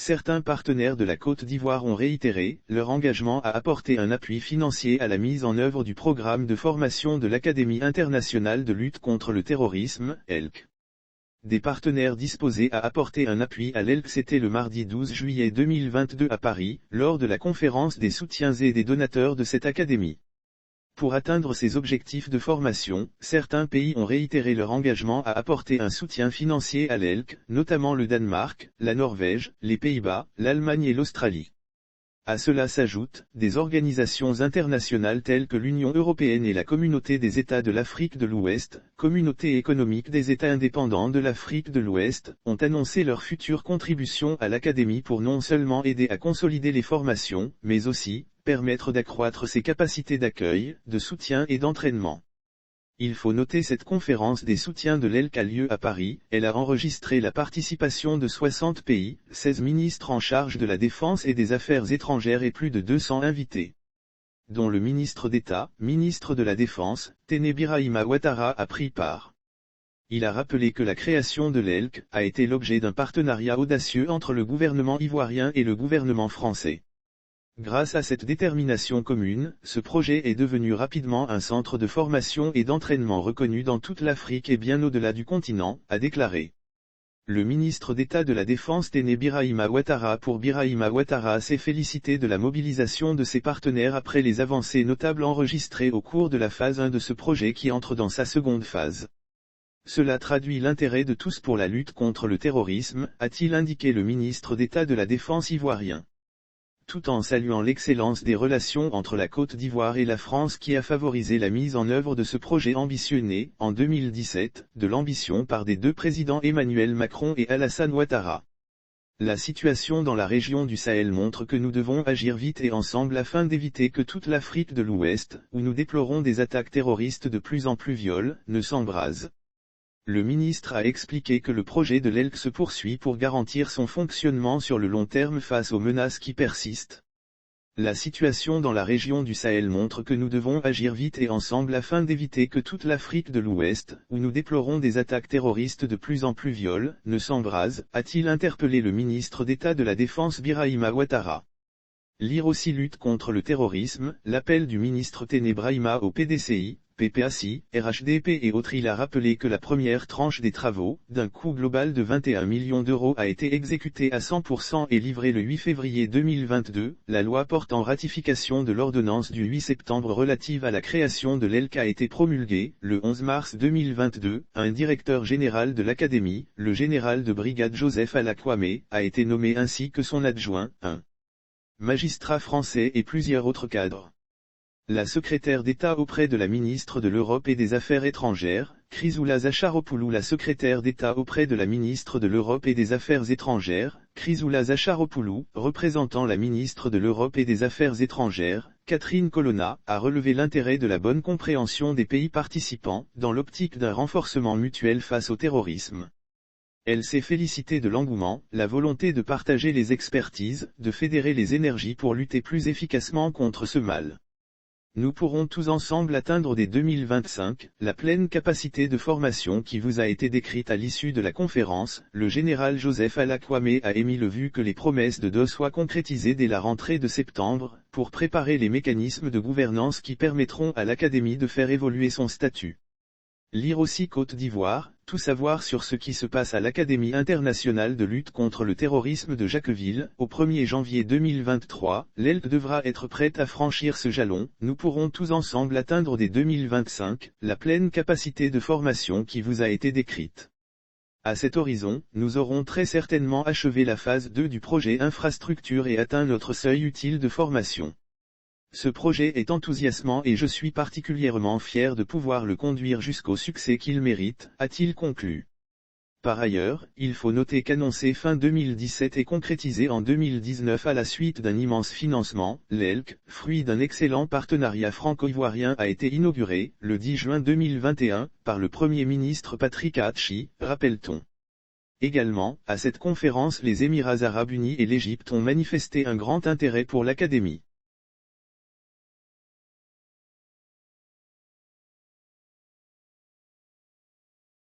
certains partenaires de la Côte d'Ivoire ont réitéré leur engagement à apporter un appui financier à la mise en œuvre du programme de formation de l'Académie internationale de lutte contre le terrorisme, ELC. Des partenaires disposés à apporter un appui à l'ELC, c'était le mardi 12 juillet 2022 à Paris, lors de la conférence des soutiens et des donateurs de cette académie. Pour atteindre ces objectifs de formation, certains pays ont réitéré leur engagement à apporter un soutien financier à l'ELC, notamment le Danemark, la Norvège, les Pays-Bas, l'Allemagne et l'Australie. À cela s'ajoutent des organisations internationales telles que l'Union européenne et la Communauté des États de l'Afrique de l'Ouest, Communauté économique des États indépendants de l'Afrique de l'Ouest, ont annoncé leur future contribution à l'Académie pour non seulement aider à consolider les formations, mais aussi permettre d'accroître ses capacités d'accueil, de soutien et d'entraînement. Il faut noter cette conférence des soutiens de l'ELC a lieu à Paris, elle a enregistré la participation de 60 pays, 16 ministres en charge de la défense et des affaires étrangères et plus de 200 invités, dont le ministre d'État, ministre de la Défense, Téné Birahima Ouattara a pris part. Il a rappelé que la création de l'ELC a été l'objet d'un partenariat audacieux entre le gouvernement ivoirien et le gouvernement français. Grâce à cette détermination commune, ce projet est devenu rapidement un centre de formation et d'entraînement reconnu dans toute l'Afrique et bien au-delà du continent, a déclaré le ministre d'État de la Défense Téné Birahima Ouattara. Pour Birahima Ouattara s'est félicité de la mobilisation de ses partenaires après les avancées notables enregistrées au cours de la phase 1 de ce projet qui entre dans sa seconde phase. Cela traduit l'intérêt de tous pour la lutte contre le terrorisme, a-t-il indiqué le ministre d'État de la Défense ivoirien, tout en saluant l'excellence des relations entre la Côte d'Ivoire et la France qui a favorisé la mise en œuvre de ce projet ambitieux né, en 2017, de l'ambition par des deux présidents Emmanuel Macron et Alassane Ouattara. La situation dans la région du Sahel montre que nous devons agir vite et ensemble afin d'éviter que toute l'Afrique de l'Ouest, où nous déplorons des attaques terroristes de plus en plus violentes, ne s'embrase. Le ministre a expliqué que le projet de l'ELC se poursuit pour garantir son fonctionnement sur le long terme face aux menaces qui persistent. La situation dans la région du Sahel montre que nous devons agir vite et ensemble afin d'éviter que toute l'Afrique de l'Ouest, où nous déplorons des attaques terroristes de plus en plus violentes, ne s'embrase, a-t-il interpellé le ministre d'État de la Défense Birahima Ouattara. Lire aussi lutte contre le terrorisme, l'appel du ministre Téné Birahima au PDCI, PPACI, RHDP et autres. Il a rappelé que la première tranche des travaux, d'un coût global de 21 millions d'euros a été exécutée à 100% et livrée le 8 février 2022, la loi portant ratification de l'ordonnance du 8 septembre relative à la création de l'ELC a été promulguée, le 11 mars 2022, un directeur général de l'Académie, le général de brigade Joseph Alakwame, a été nommé ainsi que son adjoint, un magistrat français et plusieurs autres cadres. La secrétaire d'État auprès de la ministre de l'Europe et des Affaires étrangères, Chrysoula Zacharopoulou. La secrétaire d'État auprès de la ministre de l'Europe et des Affaires étrangères, Chrysoula Zacharopoulou, représentant la ministre de l'Europe et des Affaires étrangères, Catherine Colonna, a relevé l'intérêt de la bonne compréhension des pays participants, dans l'optique d'un renforcement mutuel face au terrorisme. Elle s'est félicitée de l'engouement, la volonté de partager les expertises, de fédérer les énergies pour lutter plus efficacement contre ce mal. Nous pourrons tous ensemble atteindre dès 2025, la pleine capacité de formation qui vous a été décrite à l'issue de la conférence. Le général Joseph Alakwame a émis le vœu que les promesses de DO soient concrétisées dès la rentrée de septembre, pour préparer les mécanismes de gouvernance qui permettront à l'Académie de faire évoluer son statut. Lire aussi Côte d'Ivoire, tout savoir sur ce qui se passe à l'Académie internationale de lutte contre le terrorisme de Jacqueville. Au 1er janvier 2023, l'ELC devra être prête à franchir ce jalon. Nous pourrons tous ensemble atteindre dès 2025, la pleine capacité de formation qui vous a été décrite. À cet horizon, nous aurons très certainement achevé la phase 2 du projet infrastructure et atteint notre seuil utile de formation. Ce projet est enthousiasmant et je suis particulièrement fier de pouvoir le conduire jusqu'au succès qu'il mérite, a-t-il conclu. Par ailleurs, il faut noter qu'annoncé fin 2017 et concrétisé en 2019 à la suite d'un immense financement, l'ELC, fruit d'un excellent partenariat franco-ivoirien, a été inauguré, le 10 juin 2021, par le Premier ministre Patrick Aatchi, rappelle-t-on. Également, à cette conférence les Émirats arabes unis et l'Égypte ont manifesté un grand intérêt pour l'Académie.